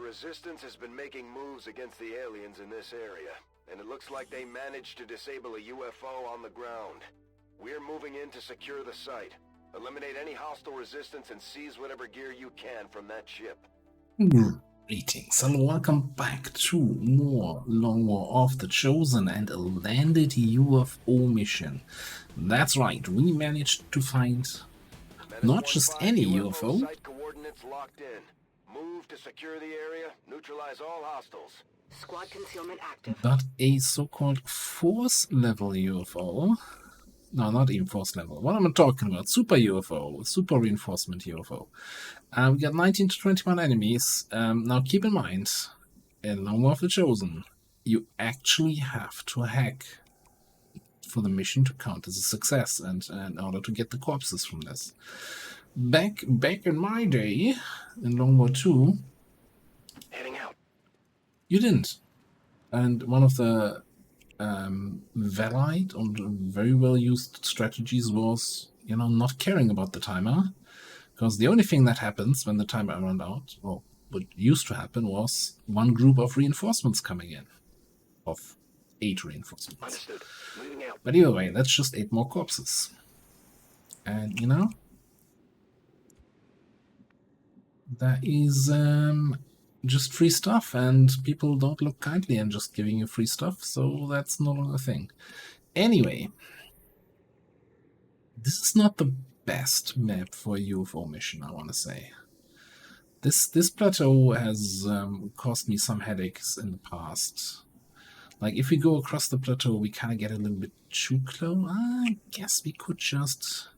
Resistance has been making moves against the aliens in this area, and it looks like they managed to disable a UFO on the ground. We're moving in to secure the site. Eliminate any hostile resistance and seize whatever gear you can from that ship. Greetings and welcome back to more Long War of the Chosen and a landed UFO mission. That's right, we managed to find not just any UFO. Site coordinates locked in. Move to secure the area, neutralize all hostiles. Squad concealment active. But a so-called force level UFO. No, not even force level. What am I talking about? Super UFO, super reinforcement UFO. We got 19 to 21 enemies. Now keep in mind, in Long War of the Chosen, you actually have to hack for the mission to count as a success, and in order to get the corpses from this. Back in my day, in Long War 2, heading out. You didn't. And one of the valid and very well used strategies was, not caring about the timer. Because the only thing that happens when the timer runs out, or what used to happen, was one group of reinforcements coming in. Of 8 reinforcements. Understood. Moving out. But either way, that's just 8 more corpses. And, that is just free stuff, and people don't look kindly and just giving you free stuff, so that's no longer a thing. Anyway, this is not the best map for a UFO mission, I want to say. This plateau has caused me some headaches in the past. Like, if we go across the plateau, we kind of get a little bit too close. I guess we could just...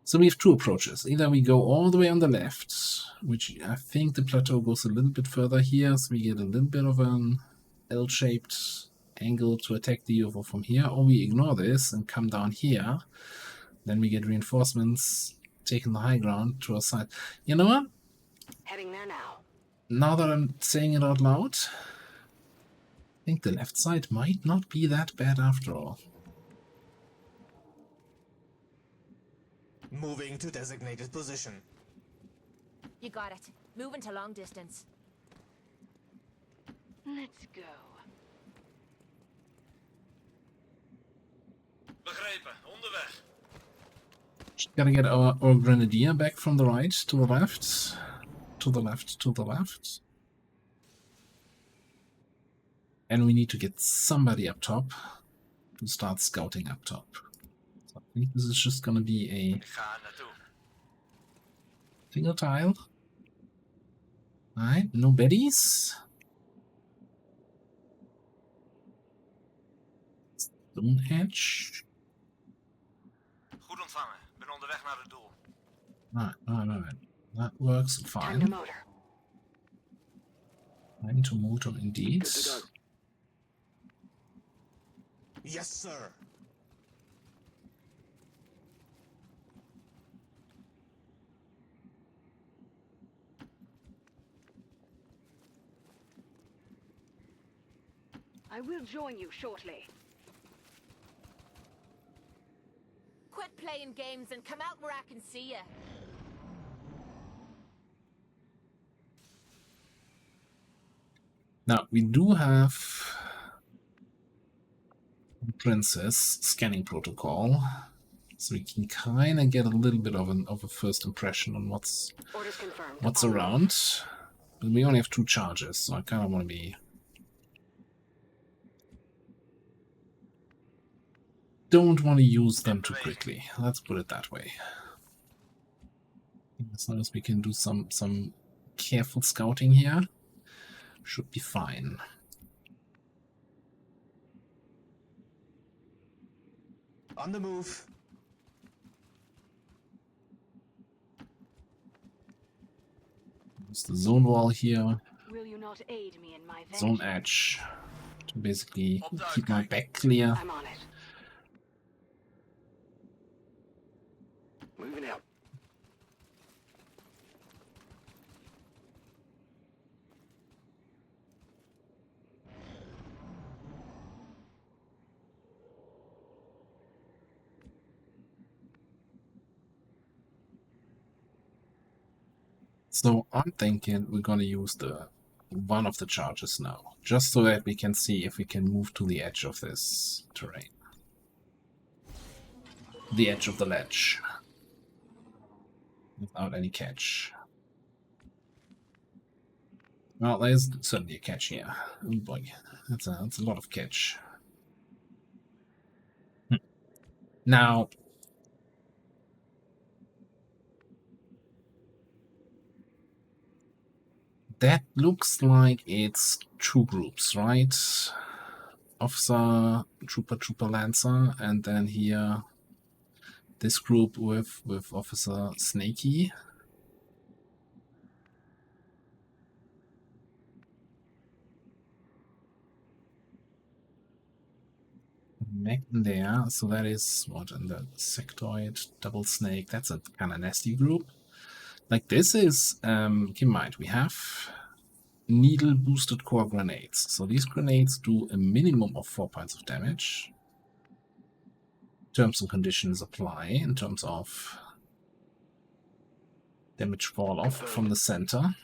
So we have 2 approaches. Either we go all the way on the left, which I think the plateau goes a little bit further here, so we get a little bit of an L-shaped angle to attack the UFO from here, or we ignore this and come down here. Then we get reinforcements, taking the high ground to our side. You know what? Heading there now. Now that I'm saying it out loud, I think the left side might not be that bad after all. Moving to designated position. You got it. Moving to long distance. Let's go. Begrepen, onderweg. Just gotta get our grenadier back from the right to the left. To the left, to the left. And we need to get somebody up top to start scouting up top. So I think this is just gonna be a single tile. Alright, no baddies. Stone edge. Goed ontvangen. Ben onderweg naar het doel. Alright. That works fine. Time to motor. Time to motor indeed. Good to go. Yes, sir. I will join you shortly. Quit playing games and come out where I can see you. Now, we do have Princess scanning protocol, so we can kind of get a little bit of a first impression on what's Orders confirmed. around. But we only have 2 charges, so I kind of want to be... Don't want to use them too quickly. Let's put it that way. As long as we can do some careful scouting here, should be fine. On the move. There's the zone wall here. Will you not aid me in my Zone venture? edge. To basically keep my back clear. I'm on it. Moving out. So I'm thinking we're gonna use the one of the charges now, just so that we can see if we can move to the edge of this terrain. The edge of the ledge. Without any catch. Well, there's certainly a catch here. Oh boy, that's a lot of catch. Now, that looks like it's two groups, right? Officer, Trooper, Lancer, and then here this group with Officer Snakey. There, so that is what in the sectoid double snake. That's a kind of nasty group. Like this is keep in mind we have needle boosted core grenades. So these grenades do a minimum of 4 points of damage. Terms and conditions apply in terms of damage fall off from the center.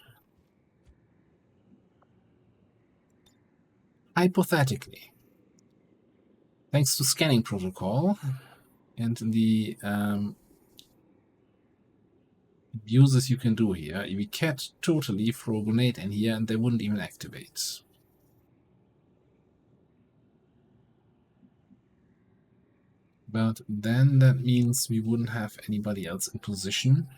Hypothetically, thanks to scanning protocol and the uses you can do here, we can't totally throw a grenade in here and they wouldn't even activate. But then that means we wouldn't have anybody else in position.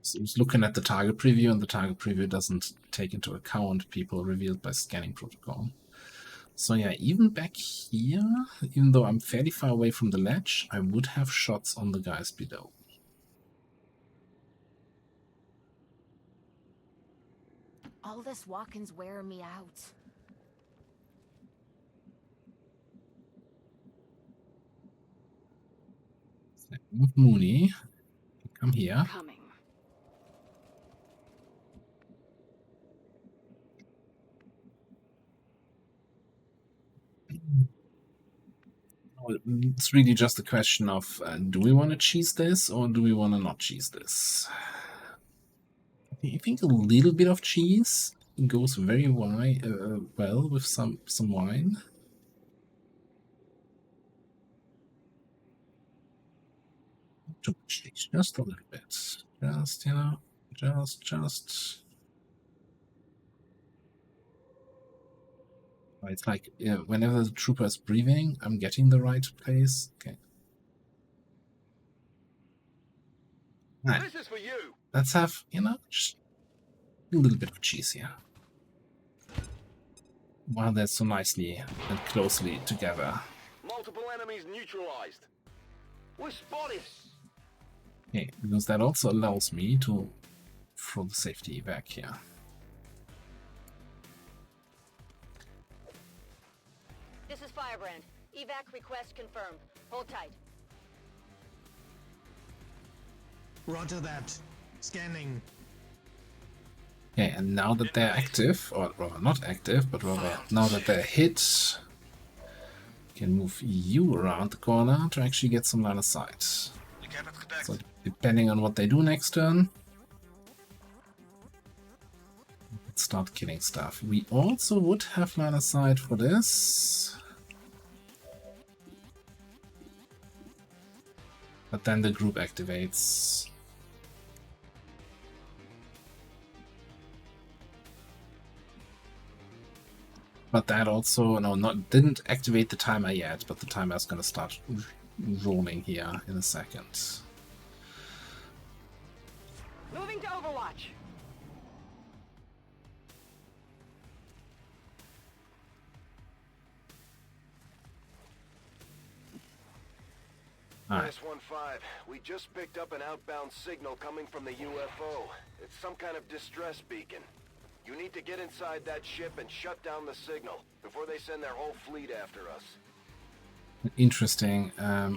So I was looking at the target preview, and the target preview doesn't take into account people revealed by scanning protocol. So yeah, even back here, even though I'm fairly far away from the ledge, I would have shots on the guys below. All this walking's wearing me out. Mooney, come here. Coming. It's really just a question of do we want to cheese this or do we want to not cheese this? I think a little bit of cheese goes very well with some wine. Too much cheese, just a little bit. Just, you know, just. It's like whenever the trooper is breathing, I'm getting the right place. Okay. Right. This is for you. Let's have, you know, just a little bit of cheese here. While they're so nicely and closely together. Multiple enemies neutralized. We're spotted. Okay, because that also allows me to throw the safety back here. This is Firebrand. Evac request confirmed. Hold tight. Roger that. Scanning. Okay, and now that they're active, or rather not active, but rather now that they're hit, we can move you around the corner to actually get some line of sight. Ik heb het gedekt. So depending on what they do next turn, let's start killing stuff. We also would have line of sight for this. But then the group activates. But that also didn't activate the timer yet, but the timer is gonna start rolling here in a second. Moving to Overwatch. Alright. S-15, we just picked up an outbound signal coming from the UFO. It's some kind of distress beacon. You need to get inside that ship and shut down the signal. before they send their whole fleet after us. Interesting.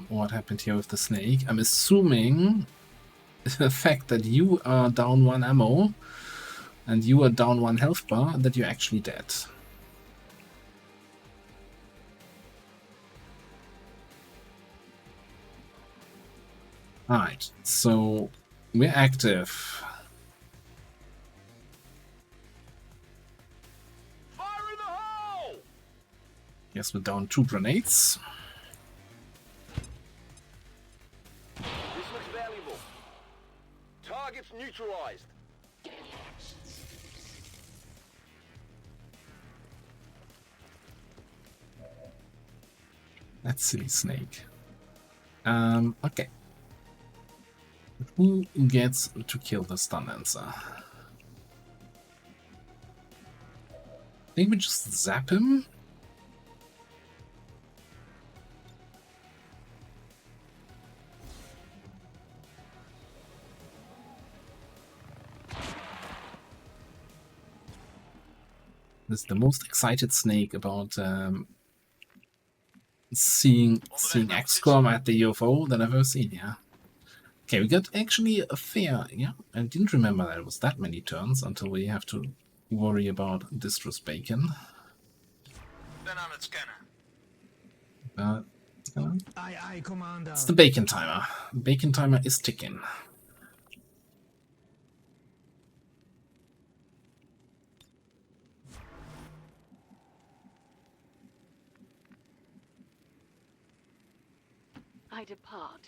What happened here with the snake? I'm assuming the fact that you are down 1 ammo and you are down 1 health bar, that you're actually dead. Alright, so we're active. Fire in the hole! Yes, we're down 2 grenades. This looks valuable. Targets neutralized. That silly snake. Okay. Who gets to kill the stun lancer? I think we just zap him. This is the most excited snake about seeing XCOM at the UFO that I've ever seen. Yeah. Okay, we got actually a fair. Yeah, I didn't remember that it was that many turns until we have to worry about Distress Bacon. Ben aan het scannen. Aye, Commander. It's the bacon timer. Bacon timer is ticking. I depart.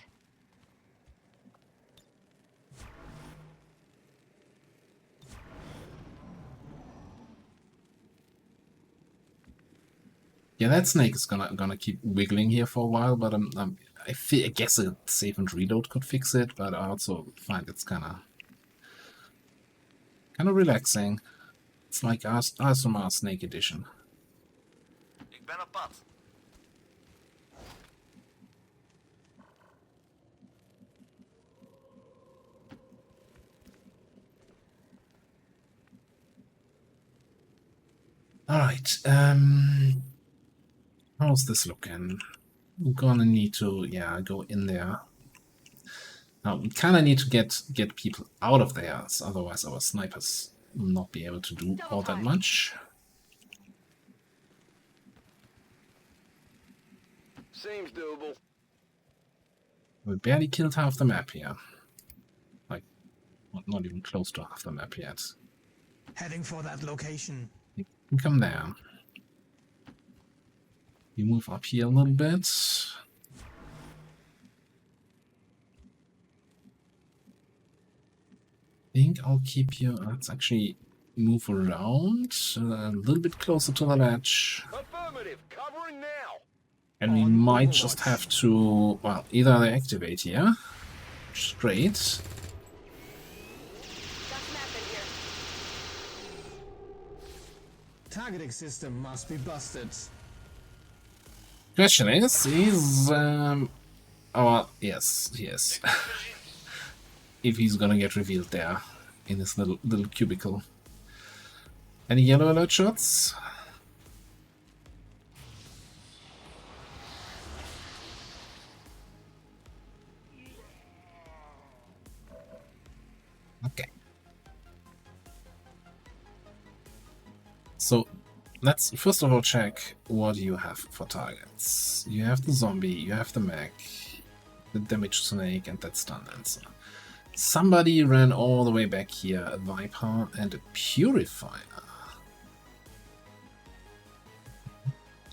Yeah, that snake is gonna keep wiggling here for a while, but I guess a save and reload could fix it, but I also find it's kind of relaxing. It's like ASMR Snake Edition. Ik ben op pad. Alright, how's this looking? We're gonna need to, yeah, go in there. Now, we kinda need to get people out of there, so otherwise our snipers will not be able to do all that much. Seems doable. We barely killed half the map here. Like, not even close to half the map yet. Heading for that location. You can come there. You move up here a little bit. I think I'll keep you. Let's actually move around a little bit closer to the ledge. Affirmative, covering now. And we might just have to, well, either they activate here, straight. Got nothing here. Targeting system must be busted. Question is oh, yes, he is. If he's gonna get revealed there in this little cubicle. Any yellow alert shots? Okay. So let's first of all check what you have for targets. You have the zombie, you have the mech, the damaged snake, and that stun lancer. Somebody ran all the way back here, a Viper and a Purifier.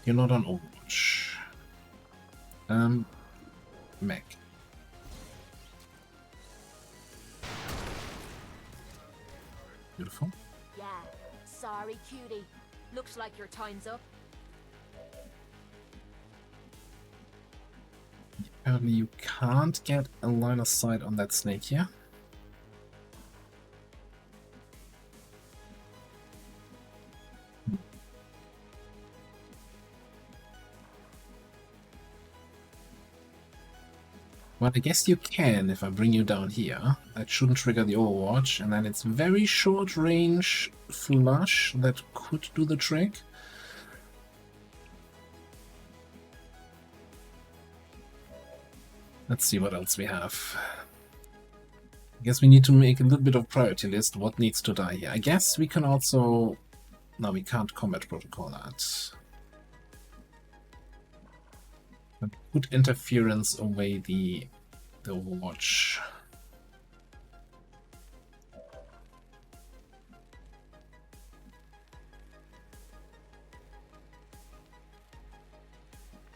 You're not on Overwatch. Mech. Beautiful. Yeah, sorry, cutie. Looks like your time's up. Apparently you can't get a line of sight on that snake here. Well, I guess you can if I bring you down here. That shouldn't trigger the Overwatch, and then it's very short range flush that could do the trick. Let's see what else we have. I guess we need to make a little bit of priority list. What needs to die here? I guess we can also... No, we can't combat protocol that. But put interference away the Overwatch.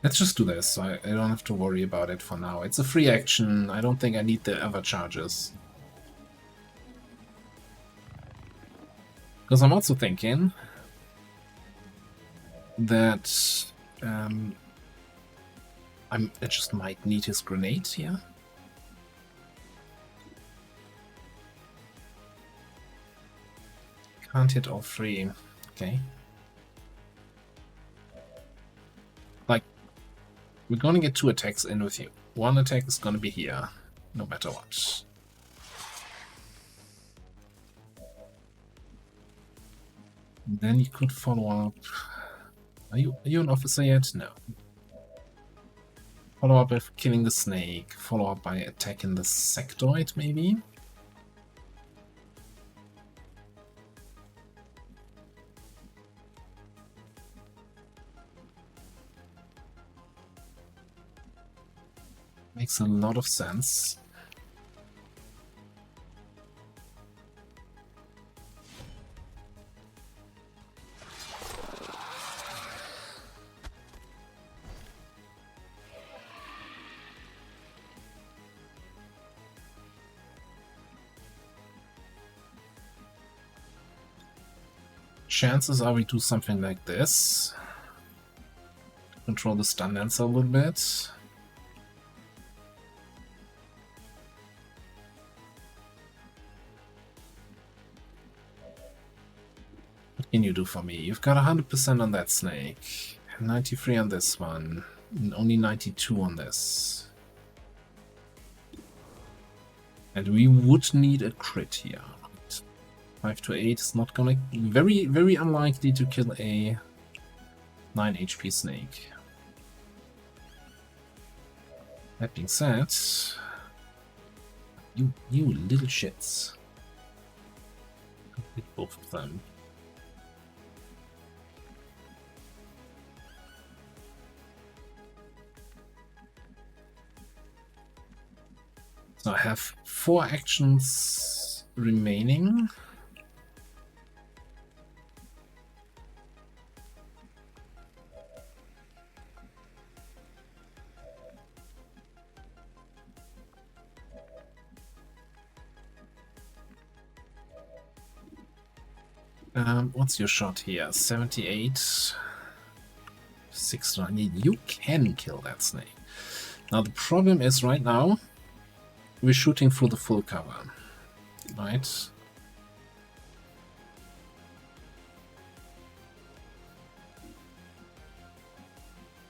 Let's just do this, so I don't have to worry about it for now. It's a free action. I don't think I need the other charges. Because I'm also thinking that I just might need his grenade here. Can't hit all three. Okay. Like, we're gonna get 2 attacks in with you. 1 attack is gonna be here, no matter what. Then you could follow up. Are you an officer yet? No. Follow up with killing the snake. Follow up by attacking the sectoid, maybe? Makes a lot of sense. Chances are we do something like this. Control the stun lancer a little bit. What can you do for me? You've got 100% on that snake, 93 on this one, and only 92 on this. And we would need a crit here. 5 to 8 is not gonna... Very, very unlikely to kill a 9 HP snake. That being said... You little shits. Hit both of them. So I have 4 actions remaining. What's your shot here? 78. 690. You can kill that snake. Now the problem is right now we're shooting through the full cover, right?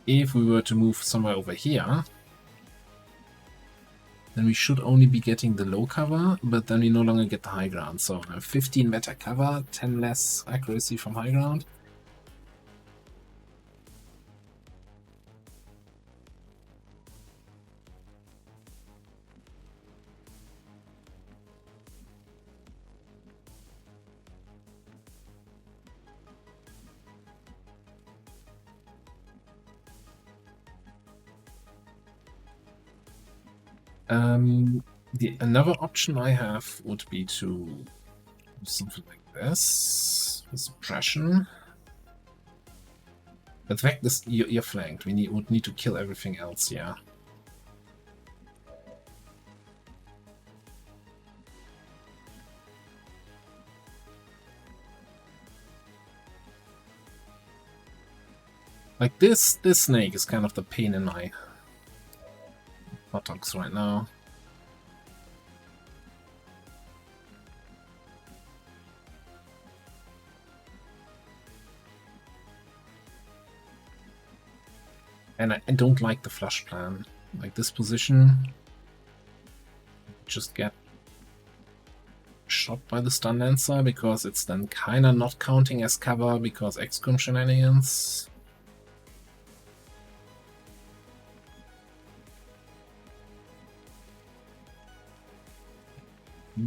If we were to move somewhere over here, then we should only be getting the low cover, but then we no longer get the high ground. So 15 meta cover, 10 less accuracy from high ground. Another option I have would be to do something like this, suppression. But the fact is, you're flanked. We would need to kill everything else, yeah. Like this snake is kind of the pain in my buttocks right now. And I don't like the flush plan. Like this position, just get shot by the stun lancer because it's then kinda not counting as cover because XCOM shenanigans.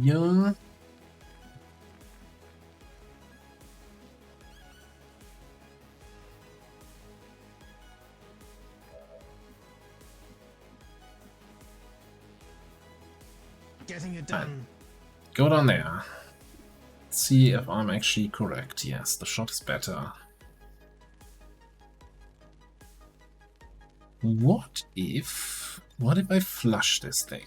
Yeah. Getting it done. Go down there. See if I'm actually correct. Yes, the shot is better. What if I flush this thing?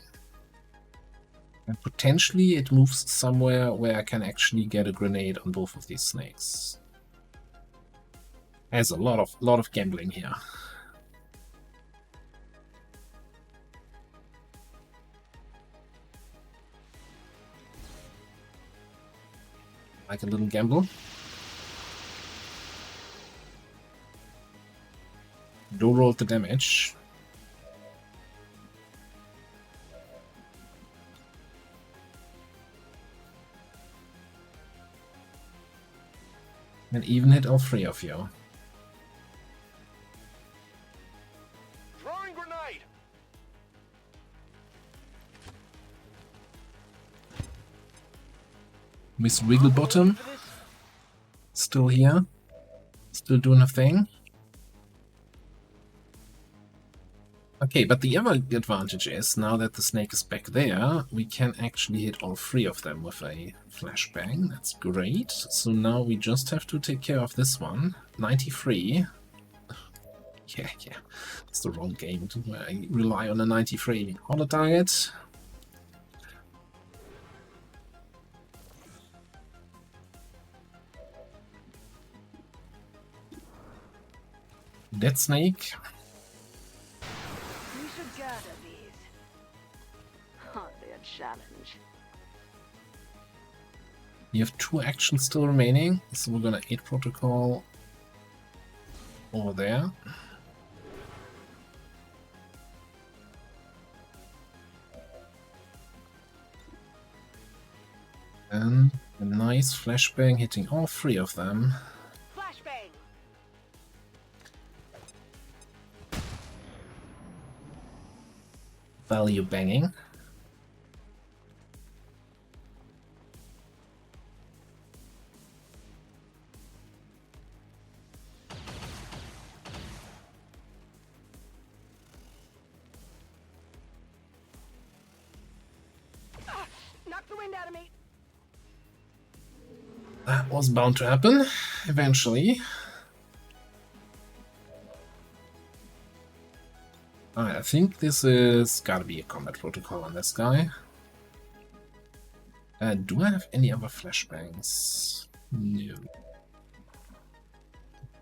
And potentially it moves somewhere where I can actually get a grenade on both of these snakes. There's a lot of gambling here. Like a little gamble. Joe rolled the damage. And even hit all three of you. Throwing grenade! Miss Wigglebottom. Still here. Still doing her thing. Okay, but the other advantage is, now that the snake is back there, we can actually hit all three of them with a flashbang. That's great. So now we just have to take care of this one. 93. Yeah. That's the wrong game. I rely on a 93. On the target. Dead snake. You should gather these. Hardly a challenge. You have 2 actions still remaining, so we're gonna 8 protocol over there. And a nice flashbang hitting all 3 of them. Flashbang. Value banging. Knock the wind out of me. That was bound to happen, eventually. Alright, I think this is gotta be a combat protocol on this guy. Do I have any other flashbangs? No.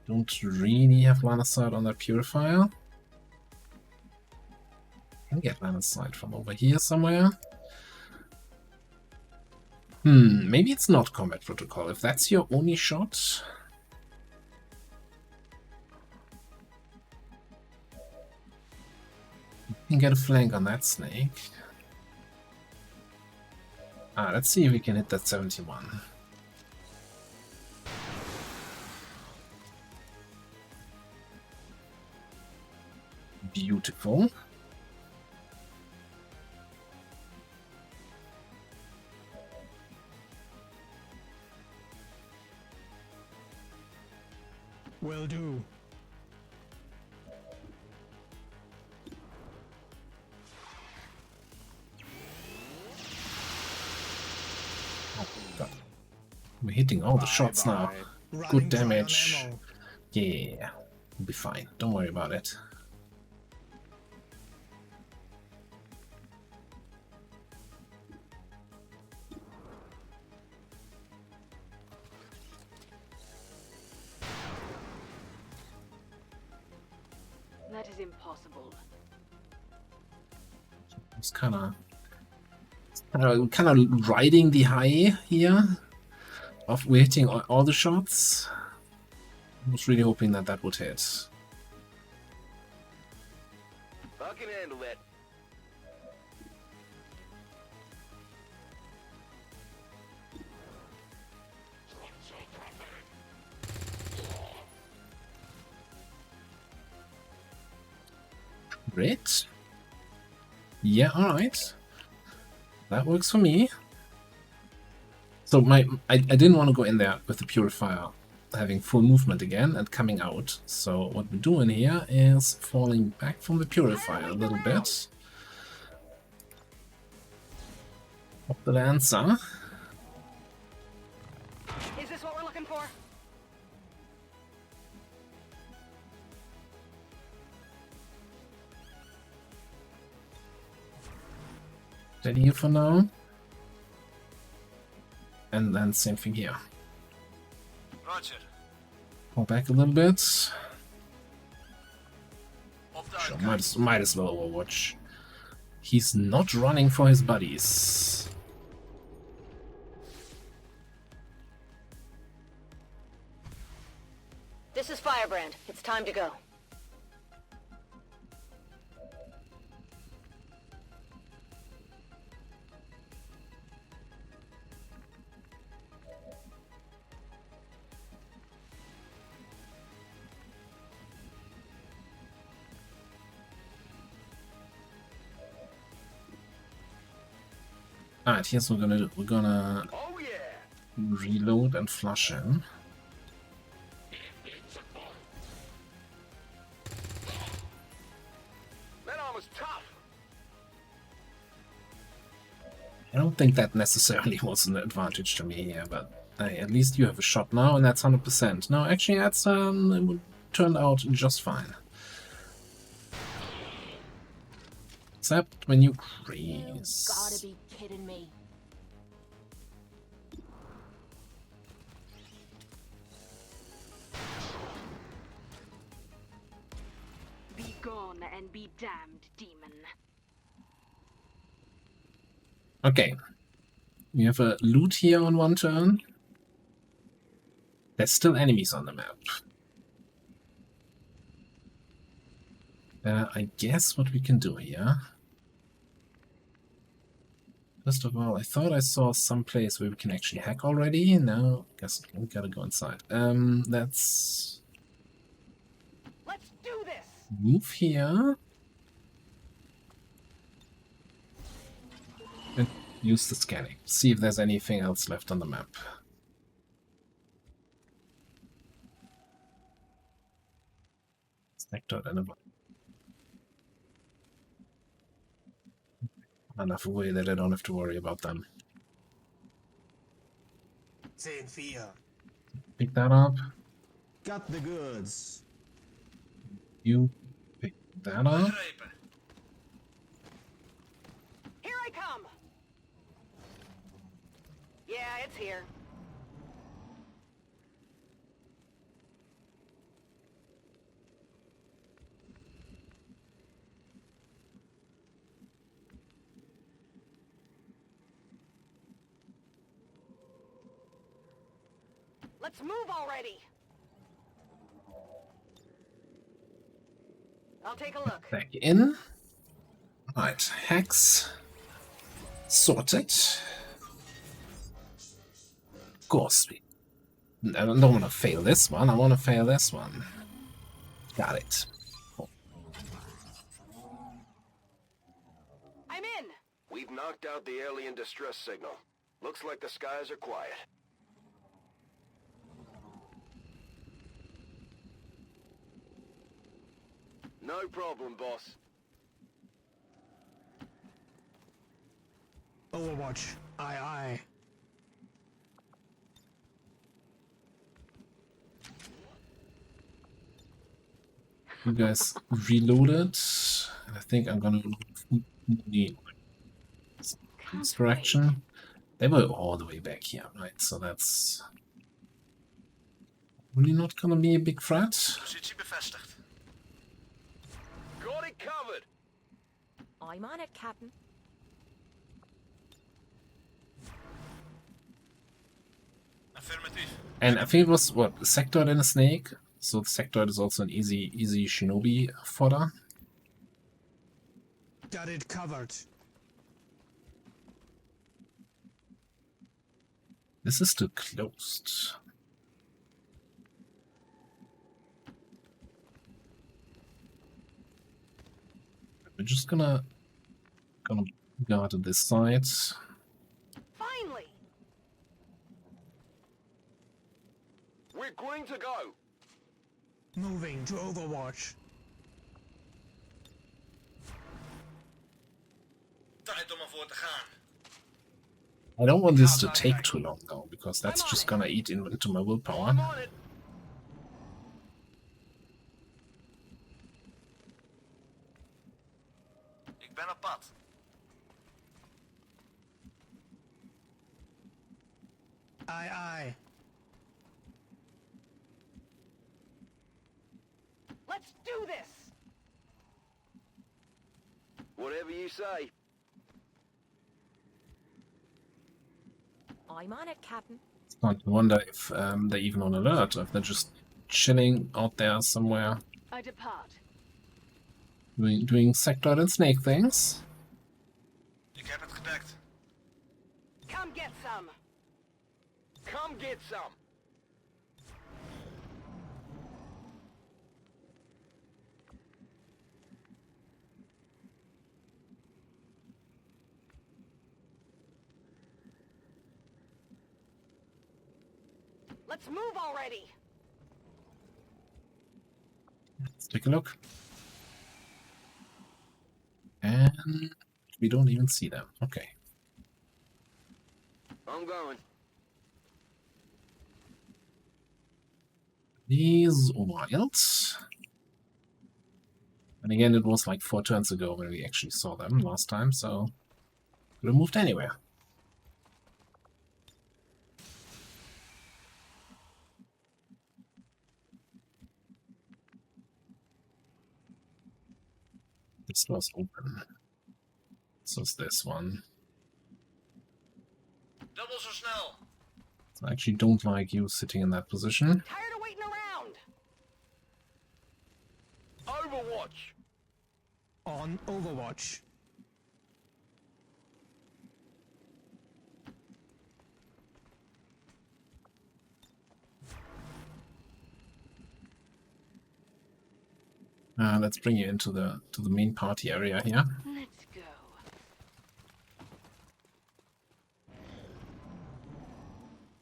Don't really have line of sight on that purifier. Can get line of sight from over here somewhere. Maybe it's not combat protocol. If that's your only shot. You can get a flank on that snake. Let's see if we can hit that 71. Beautiful. Will do. We're hitting all the shots now. Running Good dry on damage. ammo. Yeah, we'll be fine. Don't worry about it. That is impossible. It's kind of riding the high here of we're hitting all the shots. I was really hoping that that would hit. I can handle that. Great. Yeah, alright. That works for me. So I didn't want to go in there with the purifier having full movement again and coming out. So what we're doing here is falling back from the purifier a little bit. Up the Lancer. Is this what we're looking for? Steady here for now. And then same thing here. Roger. Pull back a little bit. Op de Sure, uitkijk. might as well Overwatch. He's not running for his buddies. This is Firebrand. It's time to go. Alright, here's what we're gonna do. We're gonna Oh yeah! reload and flush him. That armor's tough! I don't think that necessarily was an advantage to me here, but hey, at least you have a shot now, and that's 100%. No, actually, that's it turned out just fine. Except when you Gotta freeze. be kidding me. Be gone and be damned, demon. Okay. We have a loot here on one turn. There's still enemies on the map. I guess what we can do here. First of all, I thought I saw some place where we can actually hack already. No, guess we gotta go inside. Let's Let's do this! move here. And use the scanning. See if there's anything else left on the map. Sector and enough away that I don't have to worry about them. Same fear. Pick that up. Got the goods. You pick that up. Begrepen. Here I come! Yeah, it's here. Let's move already! I'll take a look. Back in. Right, hacks. Sorted. Of course, I don't want to fail this one. I want to fail this one. Got it. I'm in! We've knocked out the alien distress signal. Looks like the skies are quiet. No problem, boss. Overwatch. Aye, aye. You guys reloaded. I think I'm gonna need this direction. They were all the way back here, right? So that's really not gonna be a big threat. Positie bevestigd. Got it covered! I'm on it, Captain. Affirmatief. And I think it was what, a sectoid and a snake. So the sectoid is also an easy shinobi fodder. Got it covered. This is still closed. We're just gonna guard this side. Finally! Green to go. Moving to Overwatch. Tijd om ervoor te gaan. I don't want this to take too long though, because that's just gonna eat into my willpower. I'm on it. Ik ben op pad. Aye, aye. Let's do this! Whatever you say. I'm on it, Captain. I wonder if they're even on alert, or if they're just chilling out there somewhere, I depart. doing sectoid and snake things. Ik heb het gedekt. Come get some! Come get some. Let's move already! Let's take a look. And we don't even see them. Okay. I'm going. These wild. And again, it was like 4 turns ago when we actually saw them last time, so could have moved anywhere. This was open. So is this one. Dubbel zo snel. So I actually don't like you sitting in that position. Tired of waiting around! Overwatch. On Overwatch. Let's bring you into the main party area here. Let's go.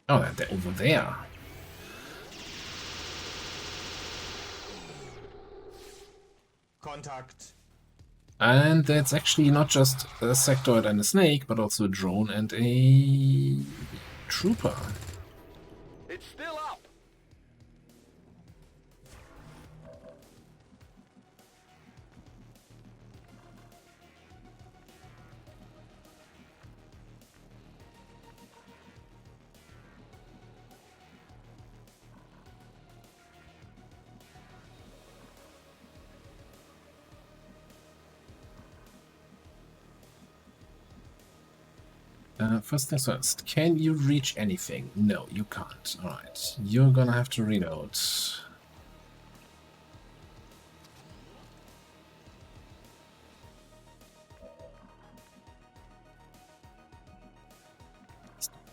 Oh, they're over there. Contact. And it's actually not just a sectoid and a snake, but also a drone and a trooper. It's still up. First things first, can you reach anything? No, you can't. Alright, you're gonna have to reload.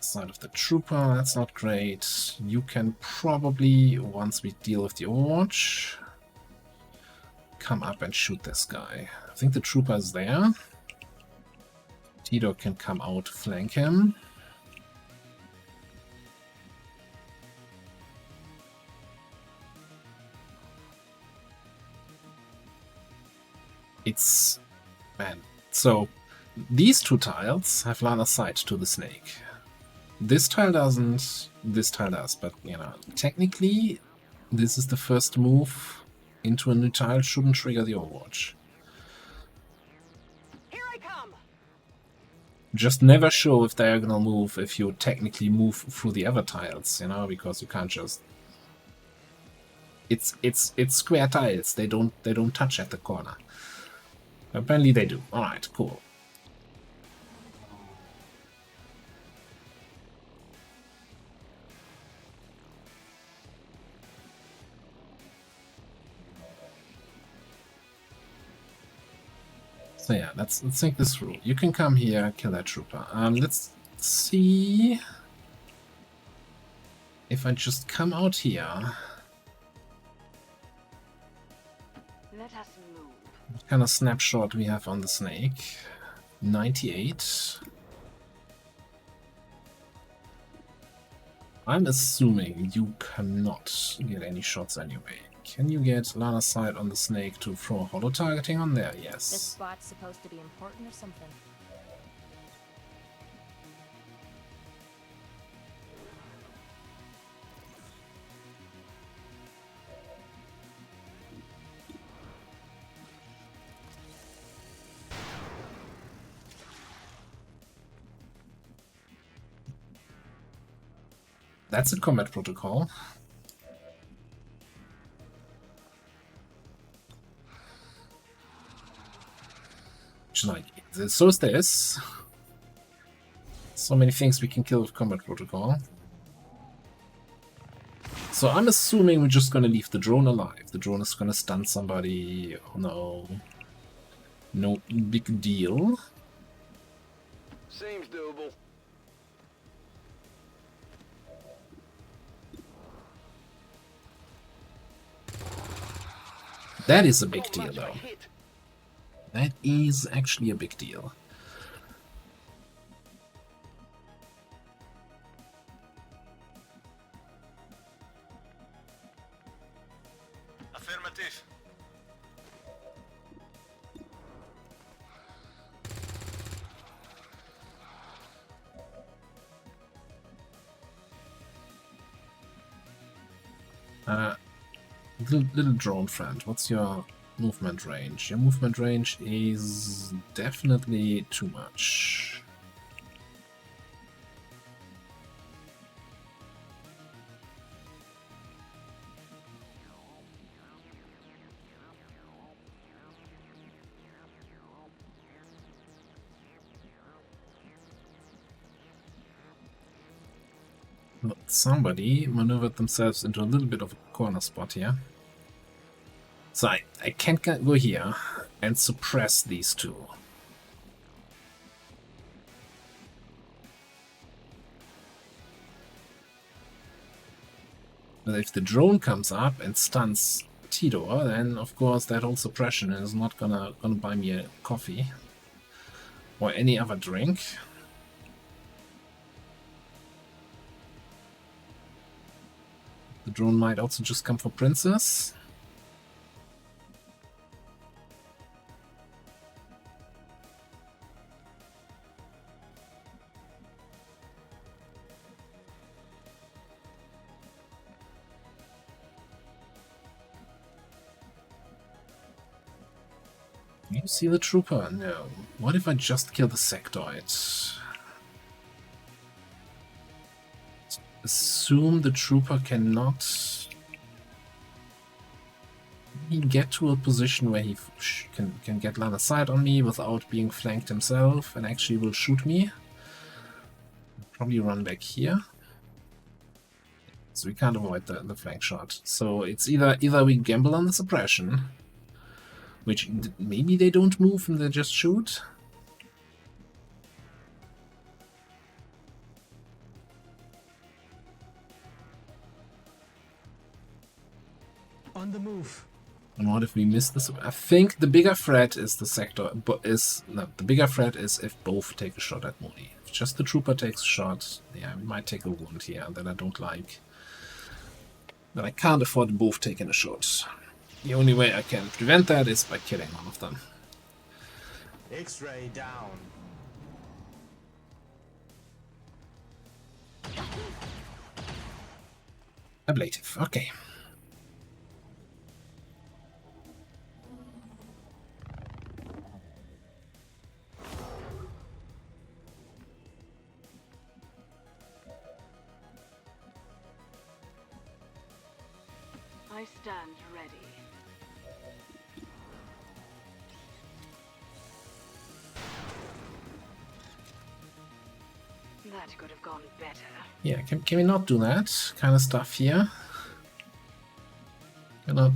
Side of the trooper, that's not great. You can probably, once we deal with the Overwatch, come up and shoot this guy. I think the trooper is there. Tito can come out, flank him. It's... man. So, these two tiles have line of sight to the snake. This tile doesn't, this tile does, but, you know, technically, this is the first move into a new tile, shouldn't trigger the Overwatch. Here I come! Just never show if diagonal move if you technically move through the other tiles, you know, because you can't just... It's square tiles, they don't touch at the corner. Apparently they do. Alright, cool. So yeah, let's think this through. You can come here, kill that trooper. Let's see if I just come out here. Let us move. What kind of snapshot we have on the snake? 98. I'm assuming you cannot get any shots anyway. Can you get line of sight on the snake to throw holo targeting on there? This Yes. spot's supposed to be important or something. That's a combat protocol. Like, so is this. So many things we can kill with combat protocol. So I'm assuming we're just gonna leave the drone alive. The drone is gonna stun somebody. Oh no. No big deal. Seems doable. That is a big deal though. That is actually a big deal. Affirmative. Little drone friend, what's your movement range? Your movement range is definitely too much. But somebody maneuvered themselves into a little bit of a corner spot here. So I can't go here and suppress these two. But if the drone comes up and stuns Tidor, then of course that whole suppression is not gonna buy me a coffee or any other drink. The drone might also just come for Princess. You see the trooper? No. What if I just kill the sectoid? Assume the trooper cannot get to a position where he can get line of sight on me without being flanked himself and actually will shoot me. Probably run back here. So we can't avoid the flank shot. So it's either we gamble on the suppression, which maybe they don't move and they just shoot. On the move. And what if we miss this? I think the bigger threat is the sector. The bigger threat is if both take a shot at Moody. If just the trooper takes a shot, yeah, we might take a wound here that I don't like. But I can't afford both taking a shot. The only way I can prevent that is by killing one of them. X-ray down. Ablative, okay. I stand ready. That could have gone better. Yeah, can we not do that kind of stuff here? Gonna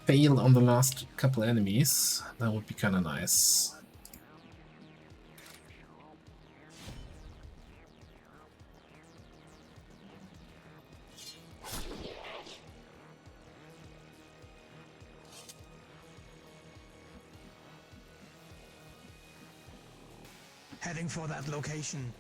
fail on the last couple enemies. That would be kind of nice. Heading for that location.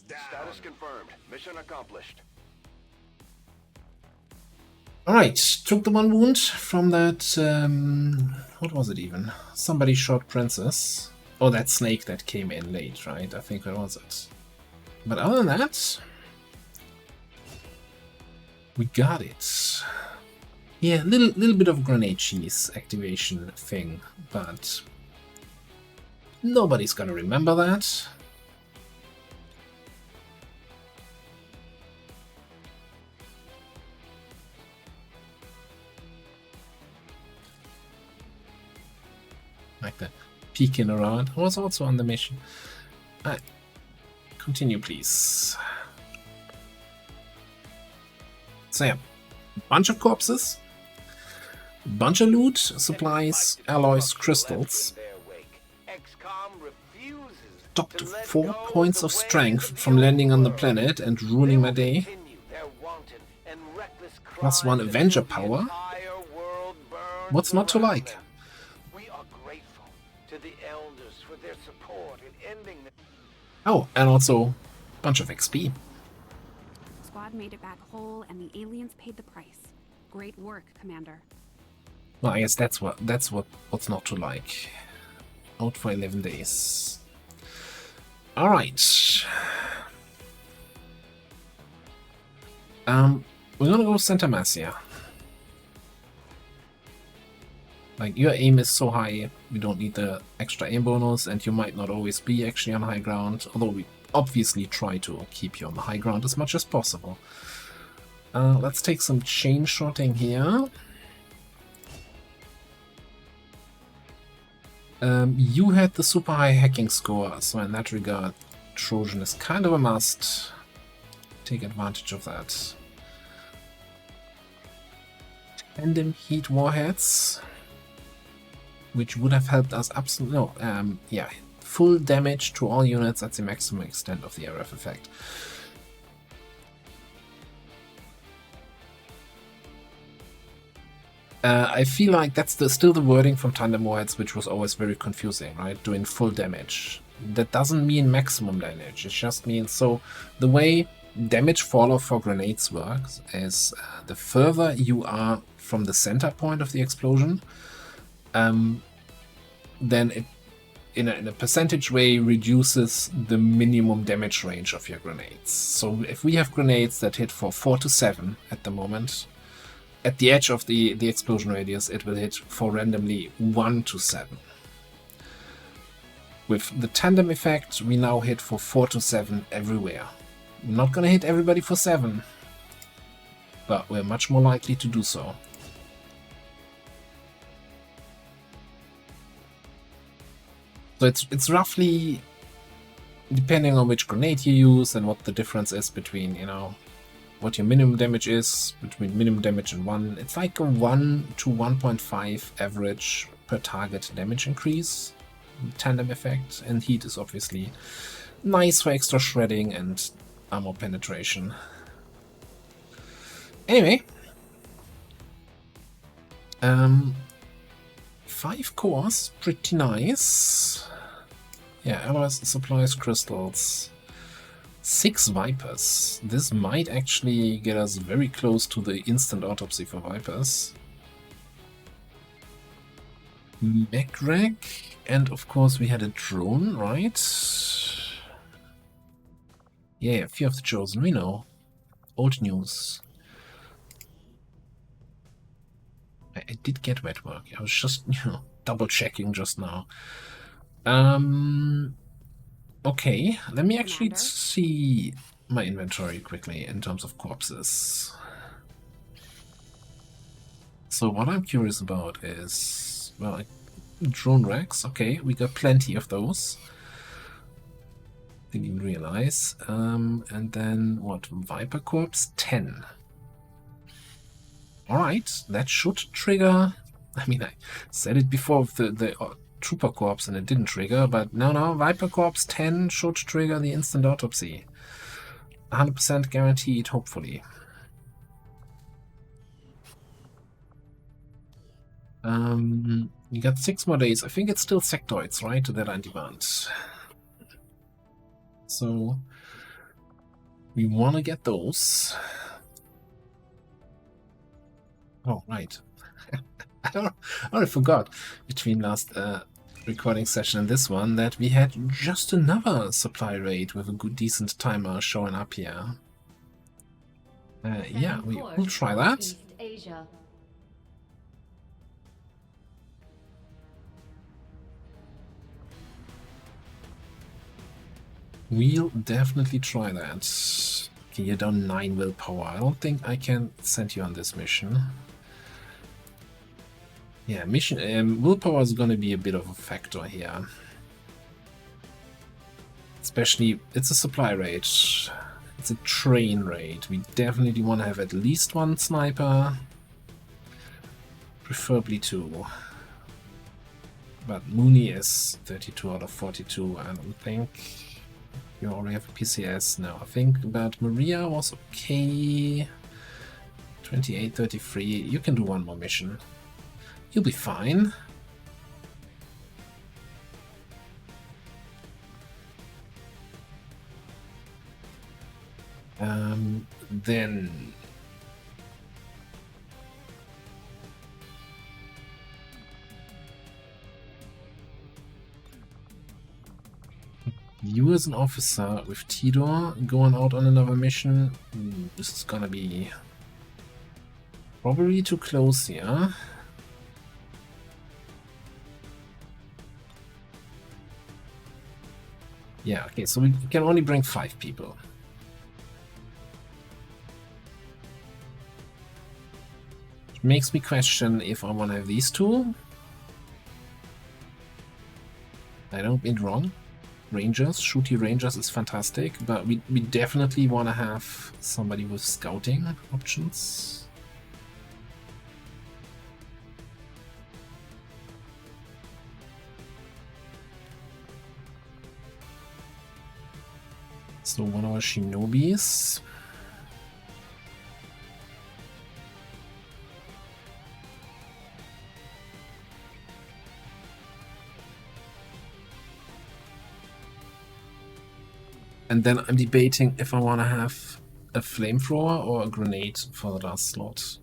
Status confirmed. Mission accomplished. Alright, took the one wound from that, what was it even? Somebody shot Princess. Oh, that snake that came in late, right? I think that was it. But other than that, we got it. Yeah, little bit of grenade cheese activation thing, but nobody's gonna remember that. Like the peeking around. I was also on the mission. Continue, please. So yeah, bunch of corpses, bunch of loot, supplies, alloys, crystals. Docked 4 points of strength from landing on the planet and ruining my day. Plus 1 Avenger power. What's not to like? Oh, and also a bunch of XP. Squad made it back whole, and the aliens paid the price. Great work, Commander. Well, I guess that's what's not to like. Out for 11 days. All right. We're gonna go Santa Masia. Like, your aim is so high, we don't need the extra aim bonus, and you might not always be actually on high ground, although we obviously try to keep you on the high ground as much as possible. Let's take some chain shotting here. You had the super high hacking score, so in that regard, Trojan is kind of a must. Take advantage of that. Tandem heat warheads, which would have helped us absolutely. No, yeah, full damage to all units at the maximum extent of the RF effect. I feel like that's still the wording from Tandem warheads, which was always very confusing, right? Doing full damage. That doesn't mean maximum damage, it just means, so the way damage fall-off for grenades works is the further you are from the center point of the explosion, then it, in a percentage way, reduces the minimum damage range of your grenades. So if we have grenades that hit for 4 to 7 at the moment, at the edge of the explosion radius, it will hit for randomly 1 to 7. With the tandem effect, we now hit for 4 to 7 everywhere. We're not gonna hit everybody for 7, but we're much more likely to do so. So it's roughly, depending on which grenade you use and what the difference is between, you know, what your minimum damage is, between minimum damage and 1, it's like a 1 to 1.5 average per target damage increase, tandem effect, and heat is obviously nice for extra shredding and armor penetration. Anyway, 5 cores, pretty nice. Yeah, alloys, supplies, crystals. 6 Vipers. This might actually get us very close to the instant autopsy for Vipers. Mech-Rag, and of course we had a drone, right? Yeah, Fear of the Chosen, we know. Old news. I did get wet work. I was just, double checking just now. Okay, let me actually see my inventory quickly in terms of corpses. So what I'm curious about is, well, drone racks. Okay, we got plenty of those. Didn't even realize. And then what? Viper corpse 10. Alright, that should trigger. I mean, I said it before with the Trooper Corps and it didn't trigger, but no, Viper Corps 10 should trigger the instant autopsy. 100% guaranteed, hopefully. You got 6 more days. I think it's still sectoids, right, that are in demand. So We want to get those. Oh, right. I already forgot between last recording session and this one that we had just another supply raid with a good, decent timer showing up here. Yeah, we'll try that. East Asia. We'll definitely try that. Okay, you're down 9 willpower. I don't think I can send you on this mission. Yeah, mission willpower is going to be a bit of a factor here. Especially, it's a supply raid. It's a train raid. We definitely want to have at least one sniper. Preferably 2. But Mooney is 32 out of 42, I don't think. You already have a PCS. No, I think about Maria was okay. 28, 33. You can do one more mission. You'll be fine. Then you as an officer with Tidor going out on another mission. This is gonna be probably too close here. Yeah, okay, so we can only bring 5 people. It makes me question if I want to have these 2. I don't mean wrong. Rangers, shooty Rangers is fantastic, but we definitely want to have somebody with scouting options. So one of our shinobis. And then I'm debating if I want to have a flamethrower or a grenade for the last slot.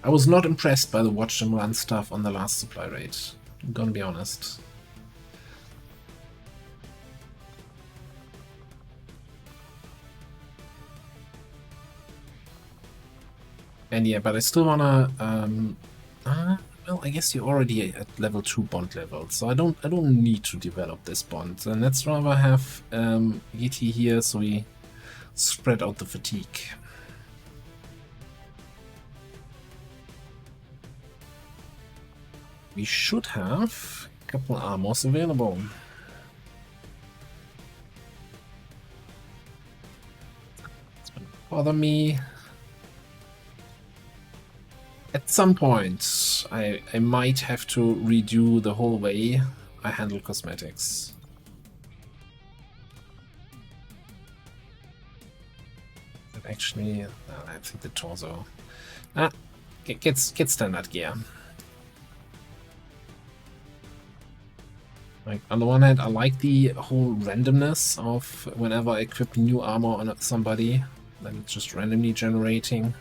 I was not impressed by the watch and run stuff on the last supply raid. I'm gonna be honest. And yeah, but I still wanna. Well, I guess you're already at level 2 bond level, so I don't need to develop this bond. And let's rather have Yeti here, so we spread out the fatigue. We should have a couple armors available. It's gonna bother me. At some point, I might have to redo the whole way I handle cosmetics. But actually, I think the torso. Get standard gear. Like, on the one hand, I like the whole randomness of whenever I equip new armor on somebody, then it's just randomly generating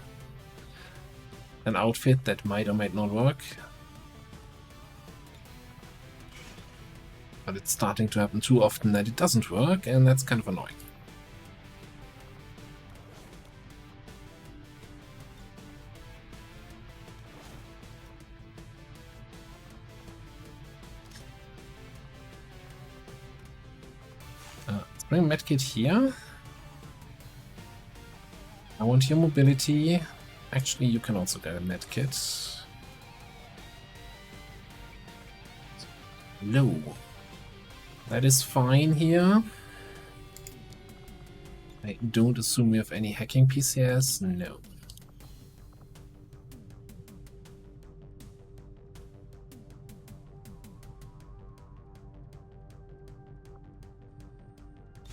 an outfit that might or might not work. But it's starting to happen too often that it doesn't work, and that's kind of annoying. Bring a medkit here. I want your mobility. Actually, you can also get a medkit. Low. That is fine here. I don't assume we have any hacking PCS. No.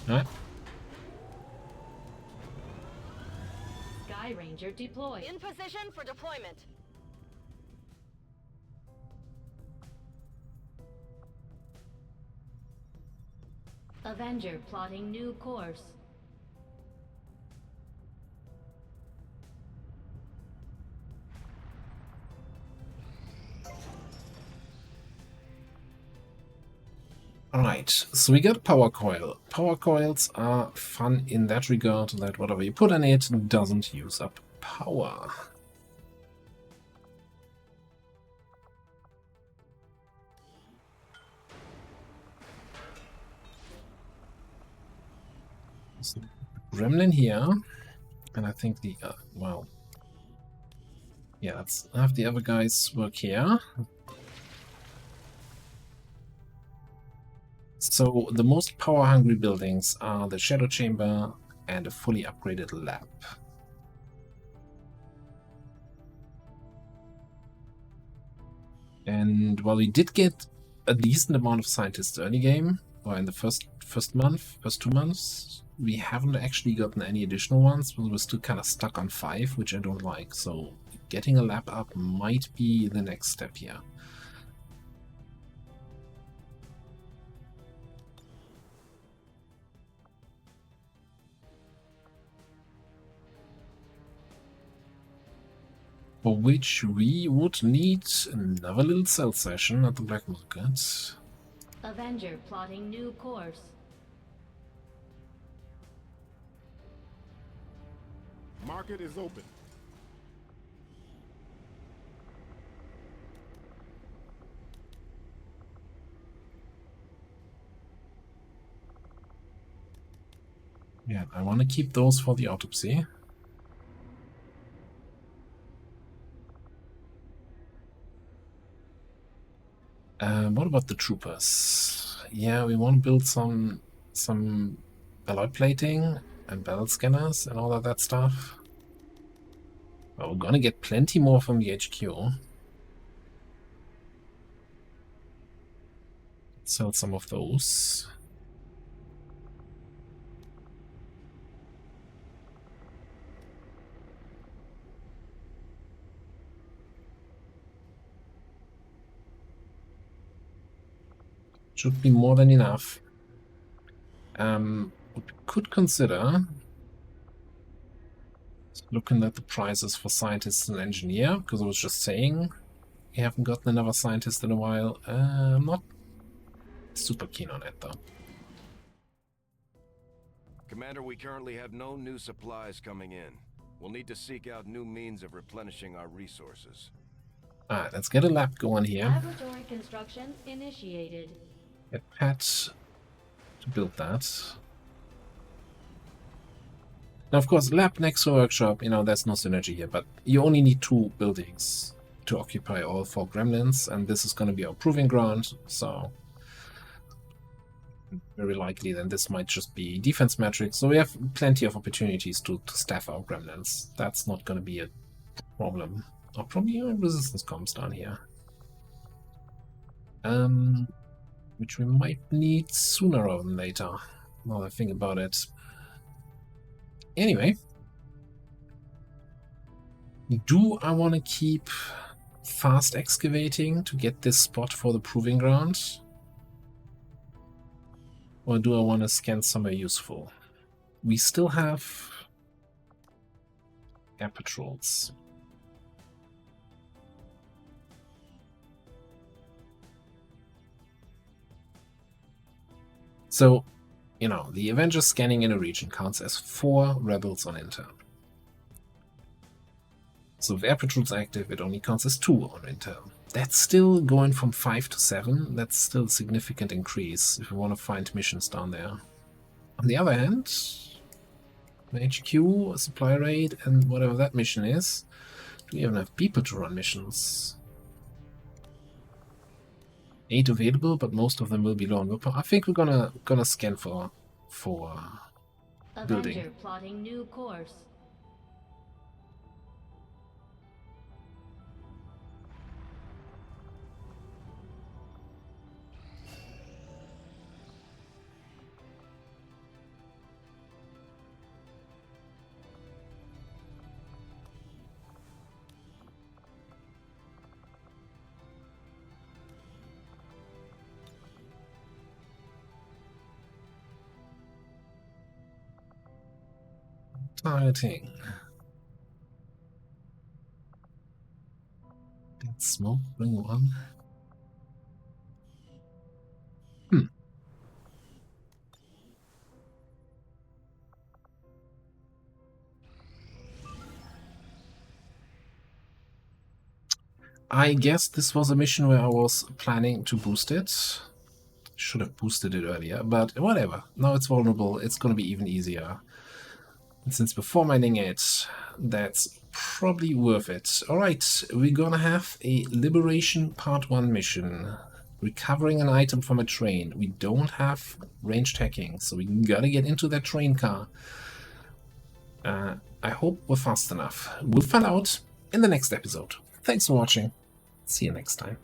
Alright. Sky Ranger deployed. In position for deployment. Avenger plotting new course. Alright, so we got power coil. Power coils are fun in that regard that whatever you put in it doesn't use up power. So, gremlin here, and I think the, well, yeah, let's have the other guys work here. So the most power-hungry buildings are the Shadow Chamber and a fully upgraded lab. And while we did get a decent amount of scientists early game, or in the first 2 months, we haven't actually gotten any additional ones, but we're still kind of stuck on 5, which I don't like. So getting a lab up might be the next step here. For which we would need another little sell session at the black market. Avenger plotting new course. Market is open. Yeah, I want to keep those for the autopsy. What about the troopers? Yeah, we want to build some alloy plating and battle scanners and all of that stuff. Well, we're gonna get plenty more from the HQ. Sell some of those. Should be more than enough. What we could consider is looking at the prices for scientists and engineer, because I was just saying we haven't gotten another scientist in a while. I'm not super keen on it though. Commander, we currently have no new supplies coming in. We'll need to seek out new means of replenishing our resources. Alright, let's get a lab going here. Laboratory construction initiated. Get Pat to build that. Now, of course, lab next to workshop, you know, there's no synergy here, but you only need 2 buildings to occupy all 4 gremlins, and this is going to be our proving ground, so very likely then this might just be defense metrics, so we have plenty of opportunities to staff our gremlins. That's not going to be a problem. Or probably resistance comms down here. Which we might need sooner rather than later, now that I think about it. Anyway, do I want to keep fast excavating to get this spot for the proving ground? Or do I want to scan somewhere useful? We still have air patrols. So, you know, the Avenger scanning in a region counts as 4 rebels on intel. So if air patrol's active, it only counts as 2 on intel. That's still going from 5 to 7. That's still a significant increase if we want to find missions down there. On the other hand, the HQ, supply raid, and whatever that mission is, do we even have people to run missions? 8 available, but most of them will be low on willpower. I think we're gonna scan for building. Avenger plotting new course. Targeting. Get smoke, bring one. I guess this was a mission where I was planning to boost it. Should have boosted it earlier, but whatever. Now it's vulnerable, it's gonna be even easier. And since before mining it, that's probably worth it. Alright, we're gonna have a Liberation Part 1 mission. Recovering an item from a train. We don't have ranged hacking, so we gotta get into that train car. I hope we're fast enough. We'll find out in the next episode. Thanks for watching. See you next time.